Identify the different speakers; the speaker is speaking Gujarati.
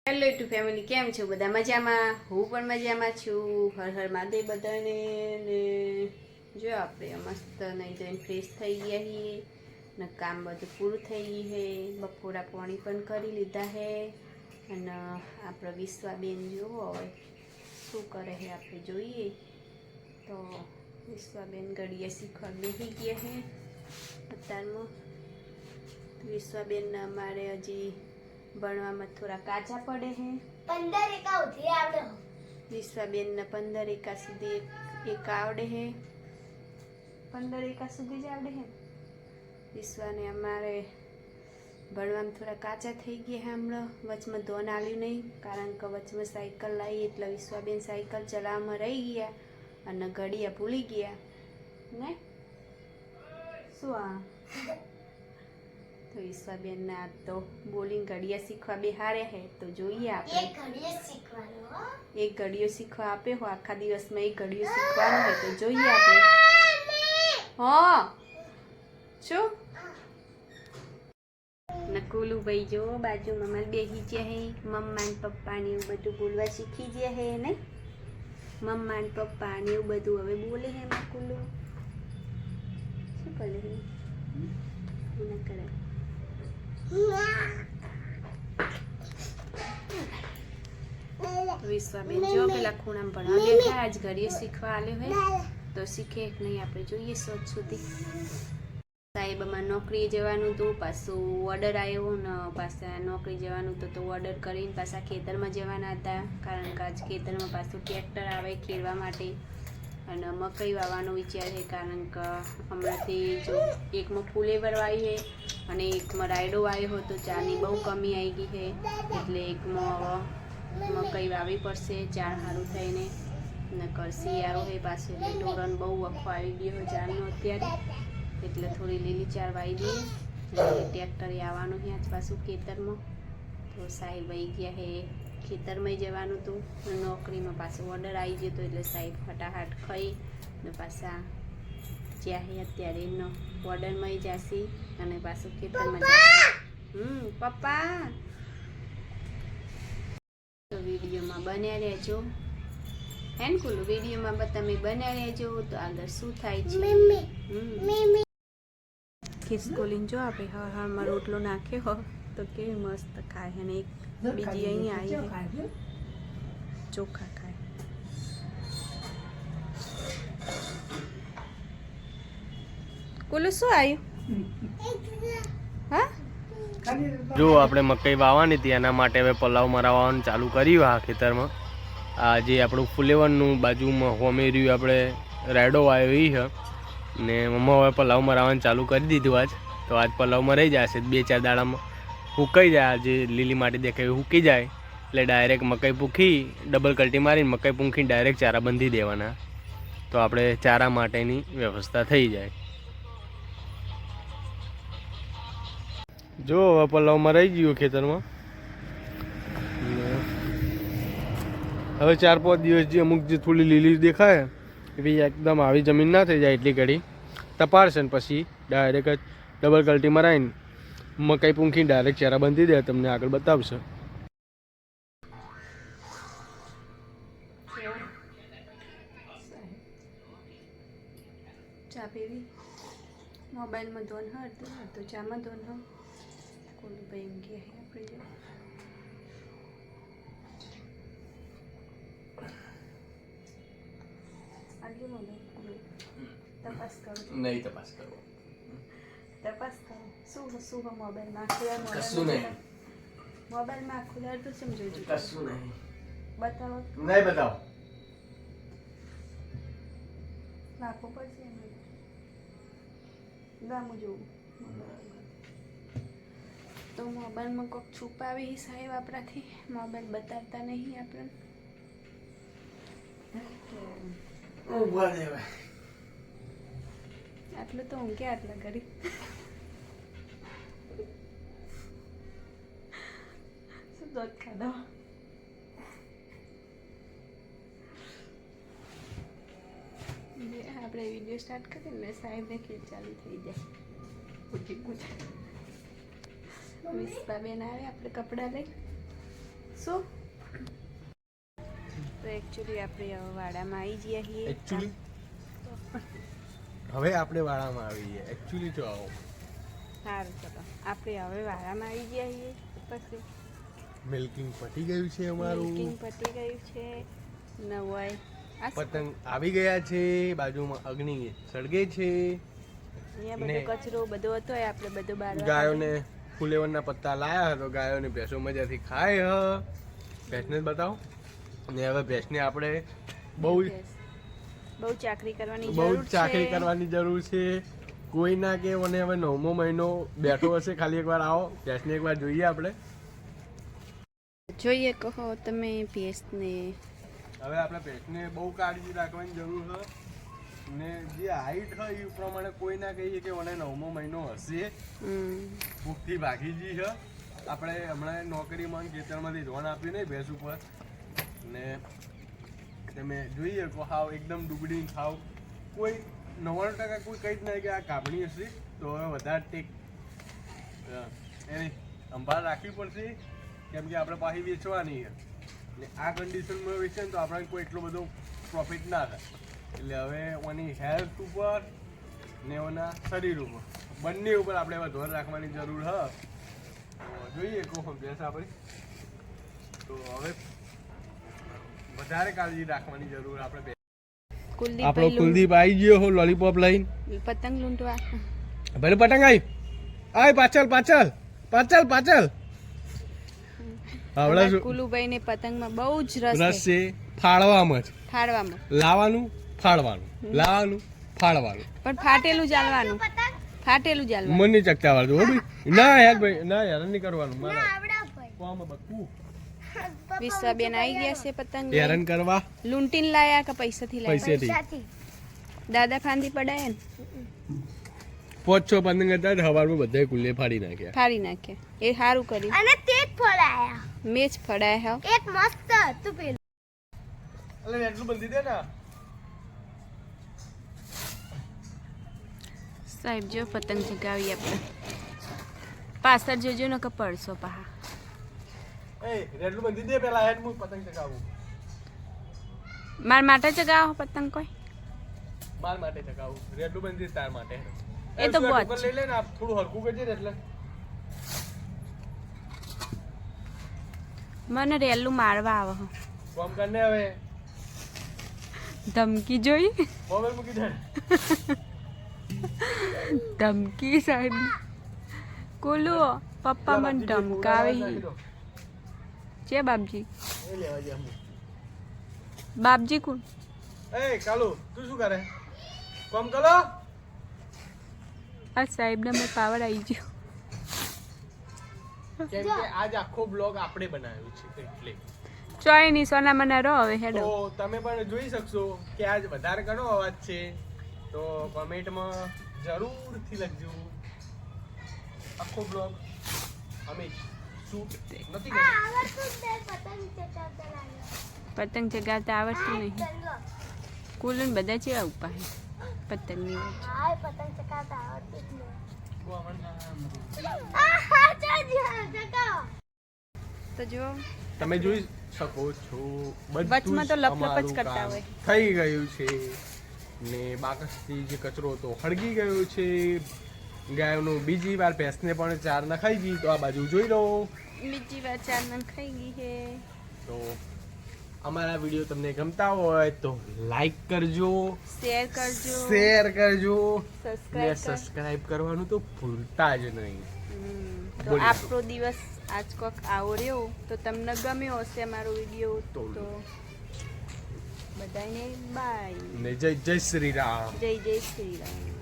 Speaker 1: હેલો ટુ ફેમિલી, કેમ છો બધા? મજામાં? હું પણ મજામાં છું. હર હર મહાદેવ બધાને. ને જો આપણે મસ્ત નહીં જોઈને ફ્રેશ થઈ ગયા છીએ ને કામ બધું પૂરું થઈ ગયું છે. બપોરા પાણી પણ કરી લીધા છે અને આપણે વિશ્વાબેન જોવો હોય શું કરે છે આપણે જોઈએ. તો વિશ્વાબેન ઘડીએ શીખવા બેસી ગયા છે અત્યારમાં. વિશ્વાબેન અમારે હજી ભણવામાં થોડા કાચા પડે છે.
Speaker 2: 15 એકા ઉધી આવડે.
Speaker 1: વિશ્વાબેન ને 15 એકા સુધી એક આવડે છે. 15 એકા સુધી જ આવડે છે. વિશ્વાને અમારે ભણવામાં થોડા કાચા થઈ ગયા છે હમણાં. વચમાં ધોન આવ્યું નહીં, કારણ કે વચમાં સાયકલ લાવી એટલે વિશ્વાબેન સાયકલ ચલાવવામાં રહી ગયા અને ઘડિયા ભૂલી ગયા ને શું આ તો વિશ્વાબેન ના તો બોલિંગ ઘડિયા શીખવા બેહાડે છે. તો જોઈએ આપણે
Speaker 2: એક ઘડિયો શીખવાનો હો.
Speaker 1: એક ઘડિયો શીખવા આપે હો. આખા દિવસમાં એક ઘડિયો શીખવાનું હોય તો જોઈએ આપણે. હા શું નકુલું ભાઈ જો બાજુમાં મારે બેસી ગયા હે. મમ્મા ને પપ્પા ને એવું બધું બોલવા શીખી ગયા હે ને. મમ્મા ને પપ્પા ને એવું બધું હવે બોલે હે. નકુલું શું કરે હે? ના કરે. વિશ્વાબેન જો પેલા ખૂણામાં ભણવા બેઠા. આજ ઘડીએ શીખવા આલ્યો હે તો શીખે કે નહીં આપણે જોઈએ. સોચ સુધી સાહેબમાં નોકરીએ જવાનું હતું, પાછું ઓર્ડર આવ્યો ને પાછા નોકરી જવાનું તો ઓર્ડર કરીને પાછા ખેતરમાં જવાના હતા, કારણ કે આજ ખેતરમાં પાછું ટ્રેક્ટર આવે ખેડવા માટે અને મકઈ વાવવાનો વિચાર છે, કારણ કે હમણાંથી જો એકમાં ફુલેવર વાવી છે અને એકમાં રાયડો વાવ્યો હોય તો ચાની બહુ કમી આવી ગઈ છે, એટલે એકમાં મકઈ વાવી પડશે ચાર સારું થઈને ને શિયાળો છે પાછું એટલે ઢોરણ બહુ વખો આવી ગયો હોય ચારનો અત્યારે, એટલે થોડી લીલી ચાર વાવી દઈએ. એટલે ટ્રેક્ટરે આવવાનું છે આજ પાછું ખેતરમાં. તો સાહેબ આવી ગયા છે ખેતરમાં જવાનું હતું, નોકરીમાં પાછું ઓર્ડર આવી ગયો હતો એટલે સાહેબ ફટાફટ ખાઈ ને પાછા જ્યાં છે અત્યારે એમનો ઓર્ડરમાં જશે અને પાછું ખેતરમાં જશે. પપ્પા તો વિડીયોમાં બન્યા રહેજો. હેન કુલું વિડીયોમાં તમે બન્યા રહેજો તો આગળ શું થાય છે. ખિસકોલીને જો આપણે હવામાં રોટલો નાખ્યો તો કેવી મસ્ત ખાય. અને એક બીજી અહીંયા આવી ચોખા ખાય. કુલું શું આવ્યું? હા
Speaker 3: જો આપણે મકઈ વાવવાની હતી એના માટે હવે પલાવ મરાવવાનું ચાલુ કર્યું આ ખેતરમાં. આ જે આપણું ફુલેવરનું બાજુમાં હોમેર્યું આપણે રાયડો વાવ્યો એ છે ને મમ્મા હવે પલાવ મરાવવાનું ચાલુ કરી દીધું આજ. તો આજ પલાવ મરાઈ જશે 2-4 દાડામાં સૂકાઈ જાય. જે લીલી માટી દેખાય સૂકી જાય એટલે ડાયરેક્ટ મકઈ પૂંખી ડબલ કલ્ટી મારીને મકઈ પૂંખીને ડાયરેક્ટ ચારા બંધી દેવાના, તો આપણે ચારા માટેની વ્યવસ્થા થઈ જાય. જો હવે પલાવ મરાઈ ગયો ખેતરમાં. હવે 4-5 દિવસ જે અમુક જે થોડી લીલી દેખાય એવી એકદમ આવી જમીન ના થઈ જાય એટલી ઘડી તપાડશે ને પછી ડાયરેક્ટ જ ડબલ કલ્ટી મરાઈને મકાઈ પૂંખી ડાયરેક્ટ ચારા બાંધી દે. તમને આગળ બતાવશે.
Speaker 1: ચા પીવી? મોબાઈલમાં ધોન હતો તો ચામાં ધોન હો. કોલું ભાઈ એમ કે આપણે જો આગળ મોબાઈલ તપાસ કરો.
Speaker 3: નહીં તપાસ કરો.
Speaker 1: તપાસ કરો. શું શું મોબાઈલમાં આખું
Speaker 3: કશું નહીં.
Speaker 1: મોબાઈલમાં આખું તો સમજો છો.
Speaker 3: કશું નહીં.
Speaker 1: બતાવો.
Speaker 3: નહીં બતાવો.
Speaker 1: નાખવું પડશે એમ ગામું જોવું. તો મોબાઈલમાં કોઈક છુપાવી સાહેબ આપણાથી. મોબાઈલ બતાવતા નહીં આપણને. આટલું તો ઊંઘે આટલા ઘડી. શું દોધ ખાધો? આપણે વિડીયો સ્ટાર્ટ કરીએ ને સાહેબને ખીલ ચાલુ થઈ જાય. વિશ્વાબેન આવે આપણે કપડાં લઈ શું તો એકચ્યુઅલી આપણે હવે વાડામાં આવી ગયા છીએ
Speaker 3: એકચ્યુઅલી હવે આપણે વાળામાં આવી ગયા એકચ્યુઅલી જો આવો
Speaker 1: સારું ચલો આપણે હવે વાડામાં આવી ગયા છીએ પછી
Speaker 3: મિલ્કિંગ પતી ગયું છે અમારું
Speaker 1: મિલ્કિંગ પતી ગયું છે નવાઈ
Speaker 3: પતંગ આવી ગયા છે બાજુમાં અગ્નિ સળગે છે
Speaker 1: અહીંયા બધો કચરો બધો હતો એ આપણે બધો બહાર
Speaker 3: ગાયોને ફુલેવરના પત્તા લાયા તો ગાયોને ભેંસો મજાથી ખાય ભેંસને જ બતાવો અને હવે ભેંસને આપણે બહુ
Speaker 1: ચાકરી કરવાની
Speaker 3: બહુ
Speaker 1: જરૂર
Speaker 3: ચાકરી
Speaker 1: છે
Speaker 3: કરવાની જરૂર છે કોઈ ના કે મને હવે 9મો મહિનો બેઠો હશે ખાલી એકવાર આવો ભેંસને એકવાર જોઈએ આપણે
Speaker 1: જોઈએ કહો તમે ભેંસને
Speaker 3: હવે આપણે ભેંસને બહુ કાળજી રાખવાની જરૂર છે ને જે હાઈટ હોય એ પ્રમાણે કોઈ ના કહીએ કે મને 9મો મહિનો હશે ભૂખથી ભાગી ગઈ છે આપણે હમણાં નોકરીમાં ખેતરમાંથી ધોણ આપ્યું નહીં ભેંસ ઉપર ને તમે જોઈએ કહો હાવ એકદમ ડુબડી ખાવ કોઈ 99% કોઈ કહી જ નહીં કે આ કાપણી હશે તો હવે વધારે ટેક એની સંભાળ રાખવી પડશે કેમ કે આપણે પાછી વેચવાની છે ને આ કન્ડિશનમાં વેચે ને તો આપણે કોઈ એટલો બધો પ્રોફિટ ના થાય એટલે હવે એની હેલ્થ ઉપર ને એના શરીર ઉપર બંને ઉપર આપણે હવે ધ્યાન રાખવાની જરૂર છે જોઈએ કહો ભેંસ આપણે તો હવે વધારે કાળજી રાખવાની જરૂર આપણે આપણો કુલદીપ આવી ગયો હો લોલીપોપ લઈને
Speaker 1: પતંગ લૂંટવા
Speaker 3: ભલે પતંગ આવી આય પાછળ પાછળ પાછળ પાછળ આવડા શું
Speaker 1: કુલુભાઈ ને પતંગમાં બહુ જ રસ
Speaker 3: છે ફાડવામાં જ
Speaker 1: ફાડવામાં
Speaker 3: લાવવાનું ફાડવાનું લાવવાનું ફાડવાનું
Speaker 1: પણ ફાટેલું ચાલવાનું ફાટેલું ચાલવાનું
Speaker 3: મને નહીં ચકતા આવડતું હો ભાઈ ના યાર ભાઈ ના યાર નહીં કરવાનું મારા
Speaker 2: આવડા ભાઈ
Speaker 3: કોમ બકુ
Speaker 1: વિશ્વાબેન આવી ગયા છે પતંગ
Speaker 3: હેરાન કરવા
Speaker 1: લૂંટીને લાયા કે પૈસાથી લાયા
Speaker 3: પૈસેથી
Speaker 1: દાદા ફાંદી પડાય ને
Speaker 3: 5-6 પતંગ હતા હવારમાં બધાય કુલ્લે ફાડી નાખ્યા
Speaker 1: ફાડી નાખે એ સારું કર્યું
Speaker 2: અને તે જ ફળાયા
Speaker 1: મેં જ ફડાય હા
Speaker 2: એક મસ્ત હતું પેલું
Speaker 3: અલે એટલું બંધી દે ને
Speaker 1: સાહેબ જો પતંગ ચગાવી આપણે પાછળ જોજો ને કે પડશો પહા
Speaker 3: એ રેડલું બંધી દે પેલા હેડ હું પતંગ ચગાવું
Speaker 1: માર માટે ચગાવો પતંગ કોઈ
Speaker 3: માર માટે ચગાવું રેડલું બંધી તાર માટે
Speaker 1: એ તો બહુ જ
Speaker 3: લઈ લે ને આપ થોડું હરકું કરજે ને એટલે
Speaker 1: મને રેલું મારવા આવે હો.
Speaker 3: કોમ કરને હવે
Speaker 1: ધમકી જોઈ
Speaker 3: મોબાઈલ મૂકી દે
Speaker 1: ધમકી સાહેબ કોલો પપ્પા મને ધમકાવે છે બાપજી
Speaker 3: એ લેવા જા
Speaker 1: બાપજી કોણ
Speaker 3: એ કાલુ તું શું કરે કોમ કરો
Speaker 1: આ સાહેબને મેં પાવર આવી ગયો
Speaker 3: કેમ કે આજ આખો બ્લોગ આપણે બનાવ્યો છે એટલે
Speaker 1: ચોય ની સોના મને રહો હવે હેડો
Speaker 3: તો તમે પણ જોઈ શકશો કે આજ વધારે ઘણો અવાજ છે તો કોમેન્ટમાં જરૂરથી લખજો આખો બ્લોગ અમે શૂટ નથી કર્યો
Speaker 2: આવડતું જ નહીં, પતંગ ચગાવતા લાગ્યા.
Speaker 1: પતંગ ચગાવતા આવડતું નહીં
Speaker 2: ચલો.
Speaker 1: કુલન બધા ચેવા ઉપા પતંગની વચ્ચે
Speaker 2: હાય, પતંગ ચગાવતા આવડતું જ નહીં.
Speaker 3: બહુ અમરના
Speaker 2: આહા, ચગાવો.
Speaker 1: તો જો
Speaker 3: તમે જોઈ શકો છો
Speaker 1: વચમાં તો લપ લપ જ
Speaker 3: અમારું
Speaker 1: કરતા
Speaker 3: કામ
Speaker 1: હોય.
Speaker 3: થઈ ગયું છે ને બાકસથી જે કચરો હતો હળગી ગયો છે ગાયનું બીજી વાર ભેંસને પણ ચાર નખાઈ ગઈ તો આ બાજુ જોઈ લો
Speaker 1: બીજી વાર ચાર નન ખાઈ ગઈ છે
Speaker 3: તો અમારા વિડીયો તમને ગમતા હોય તો લાઈક કરજો
Speaker 1: શેર કરજો
Speaker 3: શેર કરજો ને
Speaker 1: સબસ્ક્રાઇબ
Speaker 3: સબસ્ક્રાઇબ કરવાનું તો ભૂલતા જ નહીં
Speaker 1: તો
Speaker 3: બોલી
Speaker 1: આપણો દિવસ આજ કોક આવો રહ્યો તો તમને ગમ્યો હશે મારો વિડીયો
Speaker 3: તો
Speaker 1: તો બધાને બાય
Speaker 3: ને જય જય શ્રી રામ
Speaker 1: જય જય શ્રી રામ